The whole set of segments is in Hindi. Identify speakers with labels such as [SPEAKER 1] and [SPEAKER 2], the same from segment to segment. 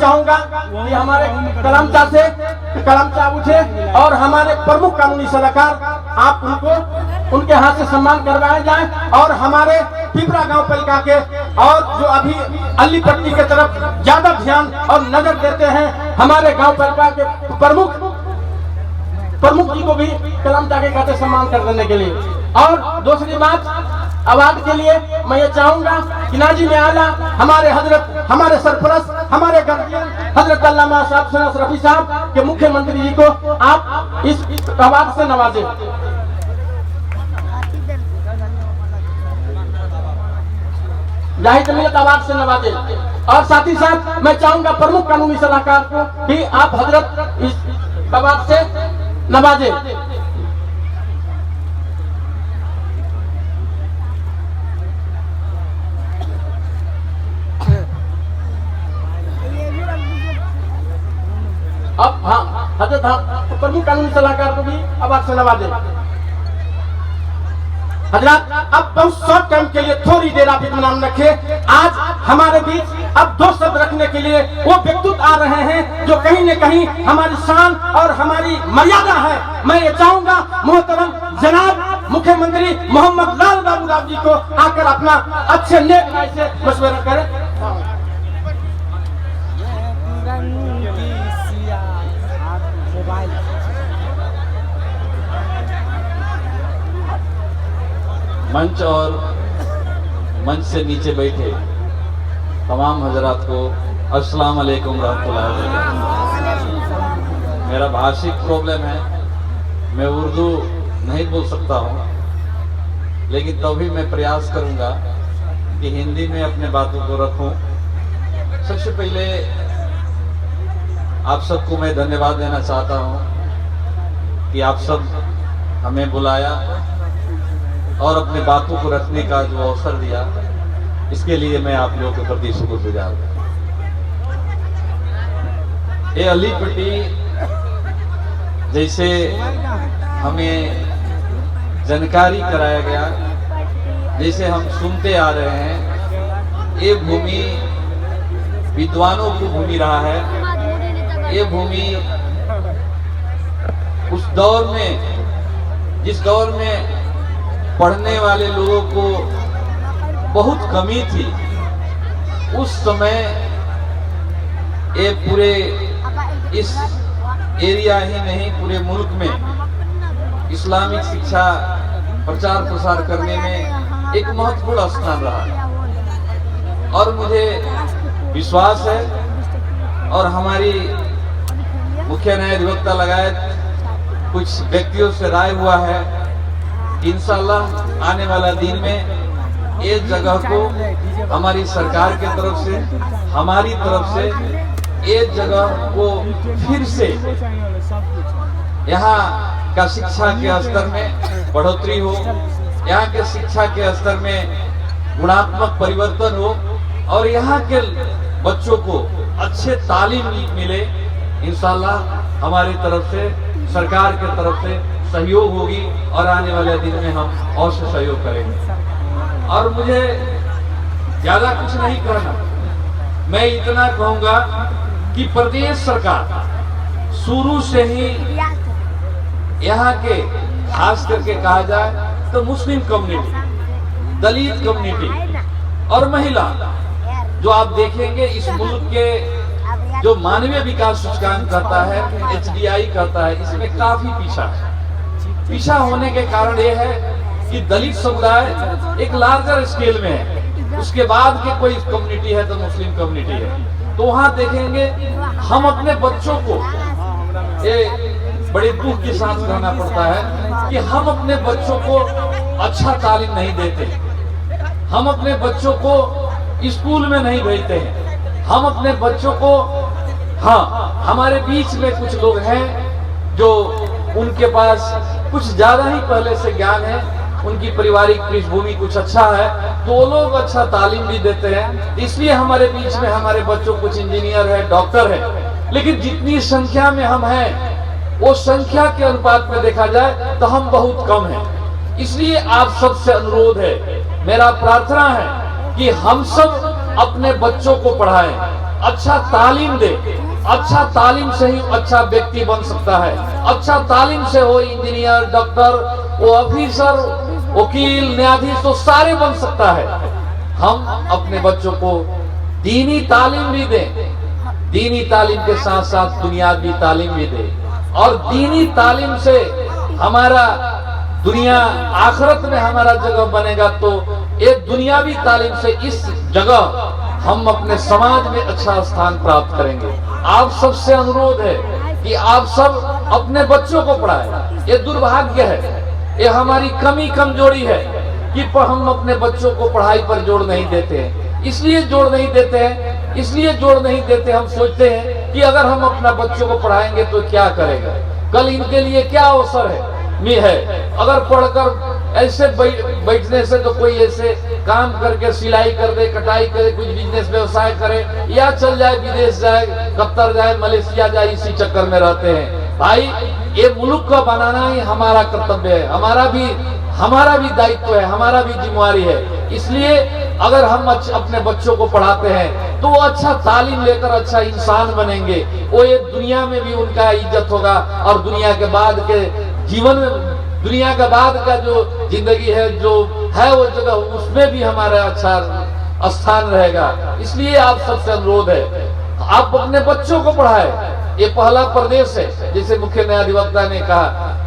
[SPEAKER 1] चाहूंगा कि हमारे कलमचा से कलमचा उठे और हमारे प्रमुख कानूनी सलाहकार आप उनको उनके हाथ से सम्मान करवाए जाए और हमारे पिपरा गांव पालिका के और जो अभी अली पट्टी के तरफ ज्यादा ध्यान और नजर देते हैं हमारे गांव पालिका के प्रमुख जी को भी कलमचा के खाते सम्मान कर देने के लिए। और दूसरी बात, अवार्ड के लिए मैं ये चाहूंगा कि नाज़िम आला हमारे सरपरस्त हमारे गार्जियन हजरत अल्लामा साहब सनस रफी साहब के मुख्यमंत्री जी को आप इस अवार्ड से नवाजें। जाहिर जमीयत अवार्ड से नवाजे। और साथ ही साथ मैं चाहूंगा प्रमुख कानूनी सलाहकार को भी आप हजरत इस अवार्ड से नवाजे। अब हजरत प्रमुख कानूनी सलाहकार को भी अवार्ड से नवाजे। हजरत अब बहुत शॉर्ट टाइम के लिए थोड़ी देर आप इत्मीनान रखें। आज हमारे बीच अब दो शब्द रखने के लिए वो व्यक्तित्व आ रहे हैं जो कहीं न कहीं हमारी शान और हमारी मर्यादा है। मैं ये चाहूंगा मोहतरम जनाब मुख्यमंत्री मोहम्मद लाल बाबू राव जी को आकर अपना अच्छे नेक राय से मशवरा करें।
[SPEAKER 2] मंच और मंच से नीचे बैठे तमाम हजरात को अस्सलाम वालेकुम रहमतुल्लाहि व बरकातहू। मेरा भाषिक प्रॉब्लम है, मैं उर्दू नहीं बोल सकता हूँ, लेकिन तो भी मैं प्रयास करूँगा कि हिंदी में अपने बातों को रखूँ। सबसे पहले आप सबको मैं धन्यवाद देना चाहता हूँ कि आप सब हमें बुलाया और अपने बातों को रखने का जो अवसर दिया, इसके लिए मैं आप लोगों के प्रति शुक्रगुजार हूं। ये अली पट्टी जैसे हमें जानकारी कराया गया, जैसे हम सुनते आ रहे हैं, ये भूमि विद्वानों की भूमि रहा है। ये भूमि उस दौर में, जिस दौर में पढ़ने वाले लोगों को बहुत कमी थी, उस समय ये पूरे इस एरिया ही नहीं पूरे मुल्क में इस्लामिक शिक्षा प्रचार प्रसार करने में एक महत्वपूर्ण स्थान रहा। और मुझे विश्वास है और हमारी मुख्य न्यायाधिवक्ता लगायत कुछ व्यक्तियों से राय हुआ है, इंशाअल्लाह आने वाला दिन में इस जगह को हमारी सरकार के तरफ से, हमारी तरफ से इस जगह को फिर से यहाँ का शिक्षा के स्तर में बढ़ोतरी हो, यहाँ के शिक्षा के स्तर में गुणात्मक परिवर्तन हो और यहाँ के बच्चों को अच्छे तालीम मिले। इंशाअल्लाह हमारी तरफ से, सरकार के तरफ से सहयोग होगी और आने वाले दिन में हम और से सहयोग करेंगे। और मुझे ज्यादा कुछ नहीं करना, मैं इतना कहूंगा कि प्रदेश सरकार शुरू से ही यहाँ के खास करके कहा जाए तो मुस्लिम कम्युनिटी, दलित कम्युनिटी और महिला, जो आप देखेंगे इस मुल्क के जो मानवीय विकास सूचकांक करता है, HDI करता है, इसमें काफी पीछा है। पीछा होने के कारण यह है कि दलित समुदाय एक लार्जर स्केल में है, उसके बाद के कोई कम्युनिटी है तो मुस्लिम कम्युनिटी है। तो वहां देखेंगे हम अपने बच्चों को, ये बड़े दुख के साथ कहना पड़ता है कि हम अपने बच्चों को अच्छा तालीम नहीं देते, हम अपने बच्चों को स्कूल में नहीं भेजते हैं, हम अपने बच्चों को, हाँ हमारे बीच में कुछ लोग हैं जो उनके पास कुछ ज्यादा ही पहले से ज्ञान है, उनकी पारिवारिक पृष्ठभूमि कुछ अच्छा है, तो वो लोग अच्छा तालीम भी देते हैं, इसलिए हमारे बीच में हमारे बच्चों कुछ इंजीनियर है, डॉक्टर है। लेकिन जितनी संख्या में हम हैं, वो संख्या के अनुपात में देखा जाए तो हम बहुत कम हैं। इसलिए आप सबसे अनुरोध है, मेरा प्रार्थना है कि हम सब अपने बच्चों को पढ़ाएं, अच्छा तालीम दे। अच्छा तालीम से ही अच्छा व्यक्ति बन सकता है। अच्छा तालीम से हो इंजीनियर, डॉक्टर, वो ऑफिसर, वकील, न्यायाधीश तो सारे बन सकता है। हम अपने बच्चों को दीनी तालीम भी दें, दीनी तालीम के साथ साथ दुनियावी तालीम भी दें। और दीनी तालीम से हमारा दुनिया आखिरत में हमारा जगह बनेगा, तो एक दुनियावी तालीम से इस जगह हम अपने समाज में अच्छा स्थान प्राप्त करेंगे। आप सबसे अनुरोध है कि आप सब अपने बच्चों को पढ़ाएं। ये दुर्भाग्य है, ये हमारी कमी कमजोरी है कि हम अपने बच्चों को पढ़ाई पर जोर नहीं देते हैं। इसलिए जोर नहीं देते हैं, इसलिए जोर नहीं देते, हम सोचते हैं कि अगर हम अपना बच्चों को पढ़ाएंगे तो क्या करेगा, कल इनके लिए क्या अवसर है। अगर पढ़कर ऐसे बैठने से तो कोई ऐसे काम करके सिलाई कर दे, कटाई करे, कुछ बिजनेस व्यवसाय करे, या चल जाए विदेश जाए, कतर जाए, मलेशिया जाए, इसी चक्कर में रहते हैं। भाई ये मुल्क को बनाना ही हमारा कर्तव्य है, हमारा भी दायित्व है, हमारा भी जिम्मेवारी है। इसलिए अगर हम अपने बच्चों को पढ़ाते हैं तो वो अच्छा तालीम लेकर अच्छा इंसान बनेंगे। वो ये दुनिया में भी उनका इज्जत होगा और दुनिया के बाद के जीवन में, दुनिया के बाद का जो जिंदगी है जो है वो जगह, उसमें भी हमारा अच्छा स्थान रहेगा। इसलिए आप सबसे अनुरोध है, आप अपने बच्चों को पढ़ाएं। ये पहला प्रदेश है, जैसे मुख्य न्यायाधिवक्ता ने कहा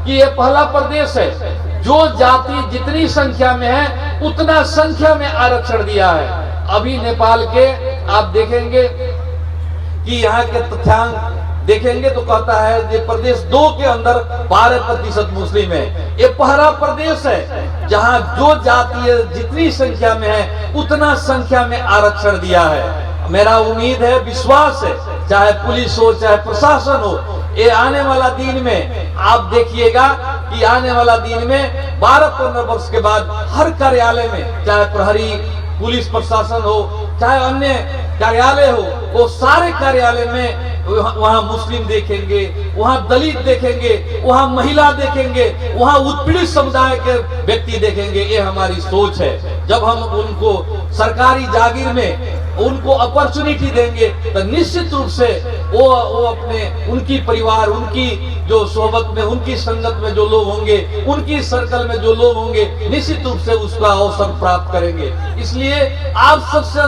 [SPEAKER 2] कि ये पहला प्रदेश है जो जाति जितनी संख्या में है उतना संख्या में आरक्षण दिया है। अभी नेपाल के आप देखेंगे कि यहाँ के तथ्यांक देखेंगे तो कहता है ये प्रदेश 2 के अंदर 12% मुस्लिम है। ये पहला प्रदेश है जहाँ जो जाति जितनी संख्या में है उतना संख्या में आरक्षण दिया है। मेरा उम्मीद है, विश्वास है, चाहे पुलिस हो चाहे प्रशासन हो, ये आने वाला दिन में आप देखिएगा कि आने वाला दिन में 12-15 वर्ष के बाद हर कार्यालय में, चाहे प्रहरी, पुलिस प्रशासन हो, चाहे अन्य कार्यालय हो, वो सारे कार्यालय में वहाँ मुस्लिम देखेंगे, वहाँ दलित देखेंगे, वहाँ महिला देखेंगे, वहाँ उत्पीड़ित समुदाय के व्यक्ति देखेंगे। ये हमारी सोच है। जब हम उनको सरकारी जागीर में उनको अपॉर्चुनिटी देंगे तो निश्चित रूप से वो अपने उनकी परिवार, उनकी जो सोहबत में, उनकी संगत में जो लोग होंगे, उनकी सर्कल में जो लोग होंगे, निश्चित रूप से उसका अवसर प्राप्त करेंगे। इसलिए आप सबसे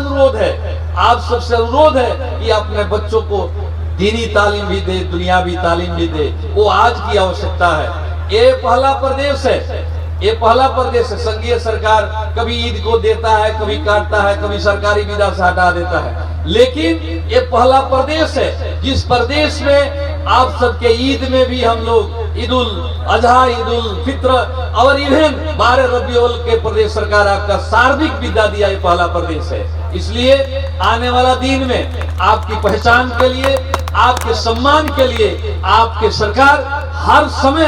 [SPEAKER 2] अनुरोध है कि अपने बच्चों को दीनी तालीम भी दे, दुनियावी तालीम भी दे। वो आज की आवश्यकता है। ये पहला प्रदेश है, ये पहला प्रदेश है। संघीय सरकार कभी ईद को देता है, कभी काटता है, कभी सरकारी विदा से हटा देता है, लेकिन ये पहला प्रदेश है जिस प्रदेश में आप सबके ईद में भी हम लोग ईद उल अजहा, ईद उल फित्र और इवन 12 रबीउल के प्रदेश सरकार आपका सार्वजनिक विदा दिया। ये पहला प्रदेश है। इसलिए आने वाला दिन में आपकी पहचान के लिए, आपके सम्मान के लिए आपके सरकार हर समय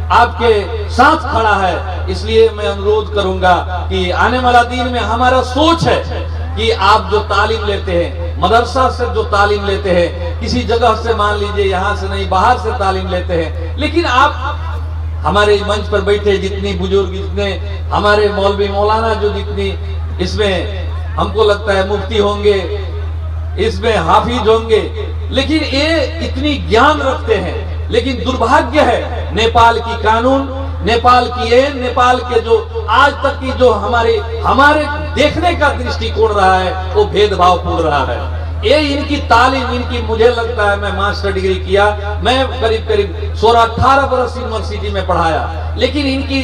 [SPEAKER 2] आपके साथ खड़ा है। इसलिए मैं अनुरोध करूंगा कि आने वाला दिन में हमारा सोच है कि आप जो तालीम लेते हैं, मदरसा से जो तालीम लेते हैं, किसी जगह से मान लीजिए यहाँ से नहीं बाहर से तालीम लेते हैं, लेकिन आप हमारे मंच पर बैठे जितनी बुजुर्ग, जितने हमारे मौलवी मौलाना जो जितनी इसमें हमको लगता है मुफ्ती होंगे, इसमें हाफिज होंगे, लेकिन ये इतनी ज्ञान रखते हैं, लेकिन दुर्भाग्य है नेपाल की कानून, नेपाल की नेपाल के जो आज तक की जो हमारे देखने का दृष्टिकोण रहा है वो भेदभावपूर्ण रहा है। ये इनकी तालीम, इनकी मुझे लगता है, मैं मास्टर डिग्री किया, मैं करीब 16-18 बरस यूनिवर्सिटी में पढ़ाया, लेकिन इनकी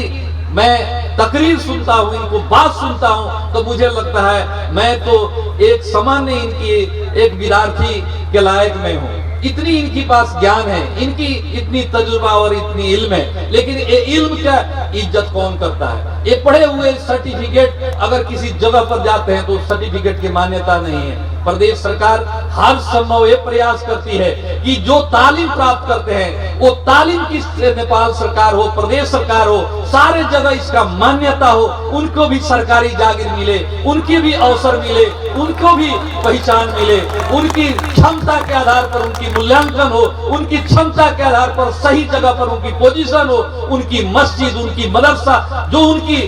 [SPEAKER 2] मैं तकरीर सुनता हूँ, इनको बात सुनता हूँ तो मुझे लगता है मैं तो एक सामान्य इनकी एक विद्यार्थी के लायक में हूँ। इतनी इनके पास ज्ञान है, इनकी इतनी तजुर्बा और इतनी इल्म है, लेकिन ये इल्म का इज्जत कौन करता है? ये पढ़े हुए सर्टिफिकेट अगर किसी जगह पर जाते हैं तो सर्टिफिकेट की मान्यता नहीं है। प्रदेश सरकार हर संभव ये प्रयास करती है कि जो तालीम प्राप्त करते हैं वो तालीम की नेपाल सरकार हो, प्रदेश सरकार हो, सारे जगह इसका मान्यता हो, उनको भी सरकारी जागीर मिले, उनके भी अवसर मिले, उनको भी पहचान मिले, उनकी क्षमता के आधार पर उनकी मूल्यांकन हो, उनकी क्षमता के आधार पर सही जगह पर उनकी पोजीशन हो, उनकी मस्जिद, उनकी मदरसा, जो उनकी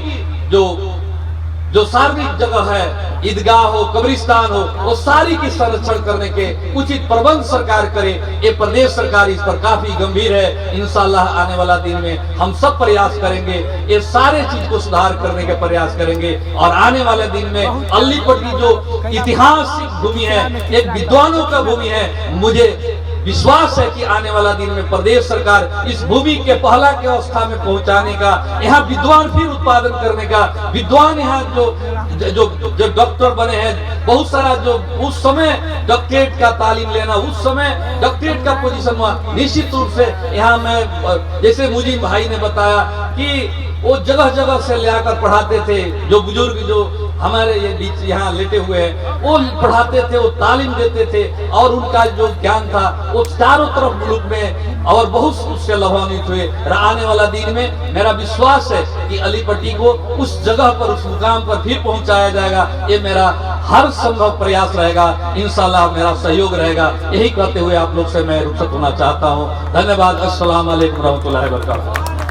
[SPEAKER 2] जो जो सार्वजनिक जगह है, ईदगाह हो, कब्रिस्तान हो, वो सारी की संरक्षण करने के उचित प्रबंध सरकार करे। ये प्रदेश सरकार इस पर काफी गंभीर है। इंशाअल्लाह आने वाला दिन में हम सब प्रयास करेंगे, ये सारे चीज को सुधार करने के प्रयास करेंगे। और आने वाले दिन में अलीपट्टी जो ऐतिहासिक भूमि है, एक विद्वानों का भूमि है, मुझे विश्वास है कि आने वाला दिन में प्रदेश सरकार इस भूमि के पहला की अवस्था में पहुंचाने का, यहाँ विद्वान फिर उत्पादन करने का, विद्वान यहाँ जो डॉक्टर बने हैं, बहुत सारा जो उस समय डॉक्टरेट का तालीम लेना, उस समय डॉक्टरेट का पोजीशन हुआ, निश्चित रूप से यहाँ मैं जैसे मुझे भाई ने बताया कि वो जगह जगह से ले आकर पढ़ाते थे। जो बुजुर्ग जो हमारे ये बीच यहाँ लेटे हुए हैं, वो पढ़ाते थे, वो तालीम देते थे, और उनका जो ज्ञान था वो चारों तरफ मुल्क में और बहुत उससे लाभान्वित हुए। आने वाला दिन में मेरा विश्वास है कि अलीपट्टी को उस जगह पर, उस मुकाम पर फिर पहुंचाया जाएगा। ये मेरा हर संभव प्रयास रहेगा, इंशाल्लाह मेरा सहयोग रहेगा। यही कहते हुए आप लोग से मैं रुखसत होना चाहता हूँ। धन्यवाद। अस्सलाम वालेकुम रहमतुल्लाहि व बरकातहू।